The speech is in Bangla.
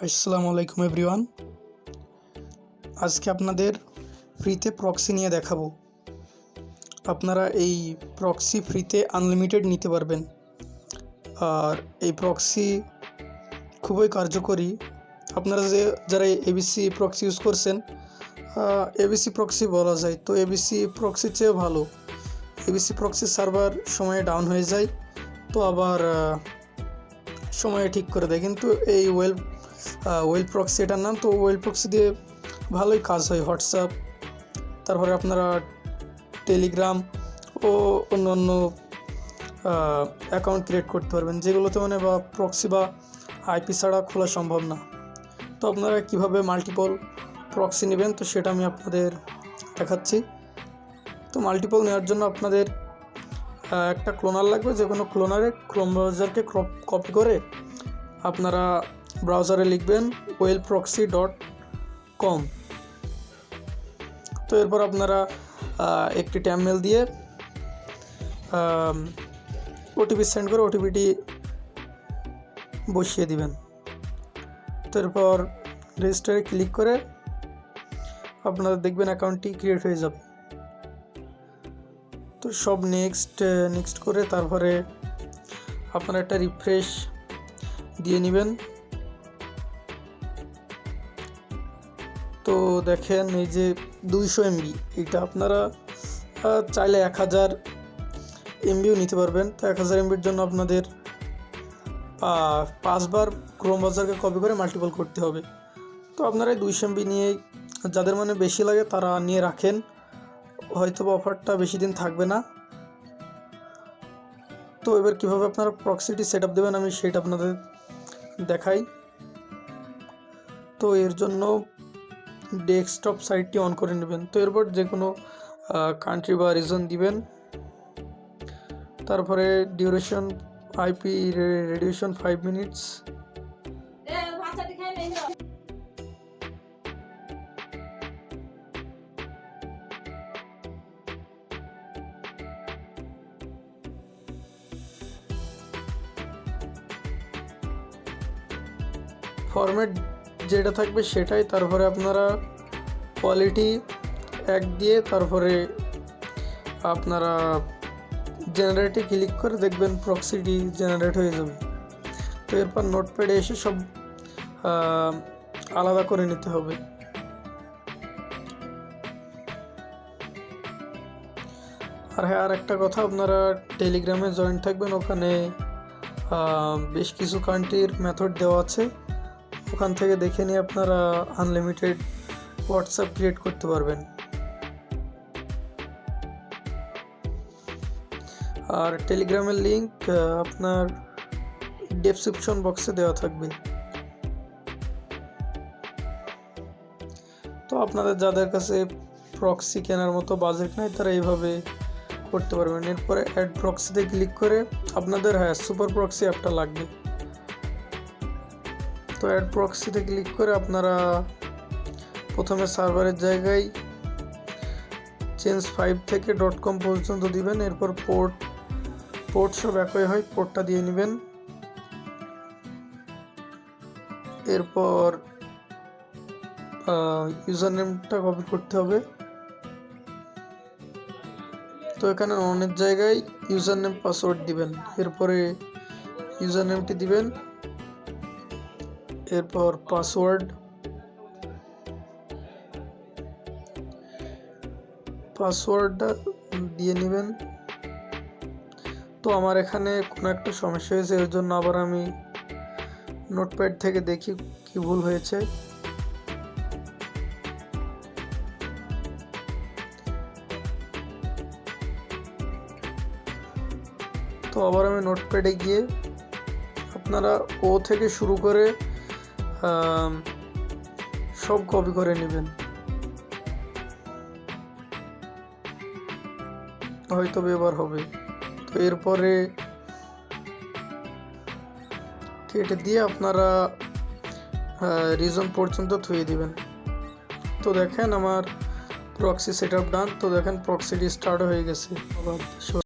আসসালামু আলাইকুম এভরিওয়ান। আজকে আপনাদের ফ্রিতে প্রক্সি নিয়ে দেখাবো। আপনারা এই প্রক্সি ফ্রিতে আনলিমিটেড নিতে পারবেন। আর এই প্রক্সি খুবই কার্যকরী। আপনারা যারা এবিসি প্রক্সি ইউজ করছেন, এবিসি প্রক্সি বলা যায়, তো এবিসি প্রক্সির চেয়ে ভালো। এবিসি প্রক্সির সার্ভার সময়ে ডাউন হয়ে যায়, তো আবার সময়ে ঠিক করে দেয়। কিন্তু এই ওয়েল প্রক্সি এটার নাম, তো ওয়েল প্রক্সি দিয়ে ভালোই কাজ হয়। হোয়াটসঅ্যাপ, তারপরে আপনারা টেলিগ্রাম ও অন্য অ্যাকাউন্ট ক্রিয়েট করতে পারবেন, যেগুলোতে বা প্রক্সি বা আইপি ছাড়া খোলা সম্ভব না। তো আপনারা কিভাবে মাল্টিপল প্রক্সি নেবেন, তো সেটা আমি আপনাদের দেখাচ্ছি। তো মাল্টিপল নেওয়ার জন্য আপনাদের একটা ক্লোনার লাগবে। যে কোনো ক্লোনারে ক্রোম ব্রাউজারকে কপি করে আপনারা ব্রাউজারে লিখবেন wellproxy.com। তো এরপর আপনারা একটি ট্যাম্বনেল দিয়ে ওটিপি সেন্ড করে ওটিপিটি বসিয়ে দিবেন। তো এরপর রেজিস্টারে ক্লিক করে আপনারা দেখবেন অ্যাকাউন্টটি ক্রিয়েট হয়ে যাবে। তো সব নেক্সট করে তারপরে আপনারা একটা রিফ্রেশ দিয়ে নেবেন। তো দেখেন এই যে 200 MB, এটা আপনারা চাইলে 1000 MBও নিতে পারবেন। তো 1000 MBর জন্য আপনাদের 5 বার ক্রোম ব্রাউজারকে কপি করে মাল্টিপল করতে হবে। তো আপনারা 200 MB নিয়ে, যাদের বেশি লাগে তারা নিয়ে রাখেন, হয়তো অফারটা বেশি দিন থাকবে না। তো এবার কীভাবে আপনারা প্রক্সিটি সেট আপ দেবেন আমি সেটা আপনাদের দেখাই। তো এর জন্য ডেস্কটপ সাইটটি অন করে নেবেন। তো এরপর যে কোনো কান্ট্রি বা রিজন দিবেন। তারপরে duration IP radiation 5 minutes. Format যেটা থাকবে সেটাই। তারপরে আপনারা কোয়ালিটি 1 দিয়ে তারপরে আপনারা জেনারেটে ক্লিক করে দেখবেন প্রক্সিটি জেনারেট হয়ে যাবে। তো এরপর নোটপ্যাডে এসে সব আলাদা করে নিতে হবে। আর হ্যাঁ, আর একটা কথা, আপনারা টেলিগ্রামে জয়েন থাকবেন। ওখানে বেশ কিছু কান্ট্রির মেথড দেওয়া আছে, ওখান থেকে দেখে নিয়ে আপনারা আনলিমিটেড হোয়াটসঅ্যাপ ক্রিয়েট করতে পারবেন। আর টেলিগ্রামের লিঙ্ক আপনার ডেসক্রিপশন বক্সে দেওয়া থাকবে। তো আপনাদের যাদের কাছে প্রক্সি কেনার মতো বাজেট নাই, তারা এইভাবে করতে পারবেন। এরপরে অ্যাড প্রক্সিতে ক্লিক করে আপনাদের সুপার প্রক্সি অ্যাপটা লাগবে। তো অ্যাড প্রক্সিতে ক্লিক করে আপনারা প্রথমে সার্ভারের জায়গায় চেঞ্জ5 থেকে .com পর্যন্ত দিবেন। এরপর পোর্ট সব একই হয়, পোর্টটা দিয়ে নেবেন। এরপর ইউজার নেমটা কপি করতে হবে। তো এখানে অনেক জায়গায় ইউজার নেম পাসওয়ার্ড দিবেন। এরপরে ইউজার নেমটি দিবেন, এরপর পাসওয়ার্ডটা দিয়ে নেবেন। তো আমার এখানে কোনো একটা সমস্যা হয়েছে, এর জন্য আবার আমি নোটপ্যাড থেকে দেখি কি ভুল হয়েছে। তো আবার আমি নোটপ্যাডে গিয়ে আপনারা ও থেকে শুরু করে সব কপি করে নেবেন, হয়তো ব্যবহার হবে। তো এরপরে কেটে দিয়ে আপনারা রিজন পর্যন্ত থুয়ে দিবেন। তো দেখেন আমার প্রক্সি সেট আপ ডান। তো দেখেন প্রক্সিটি স্টার্ট হয়ে গেছে।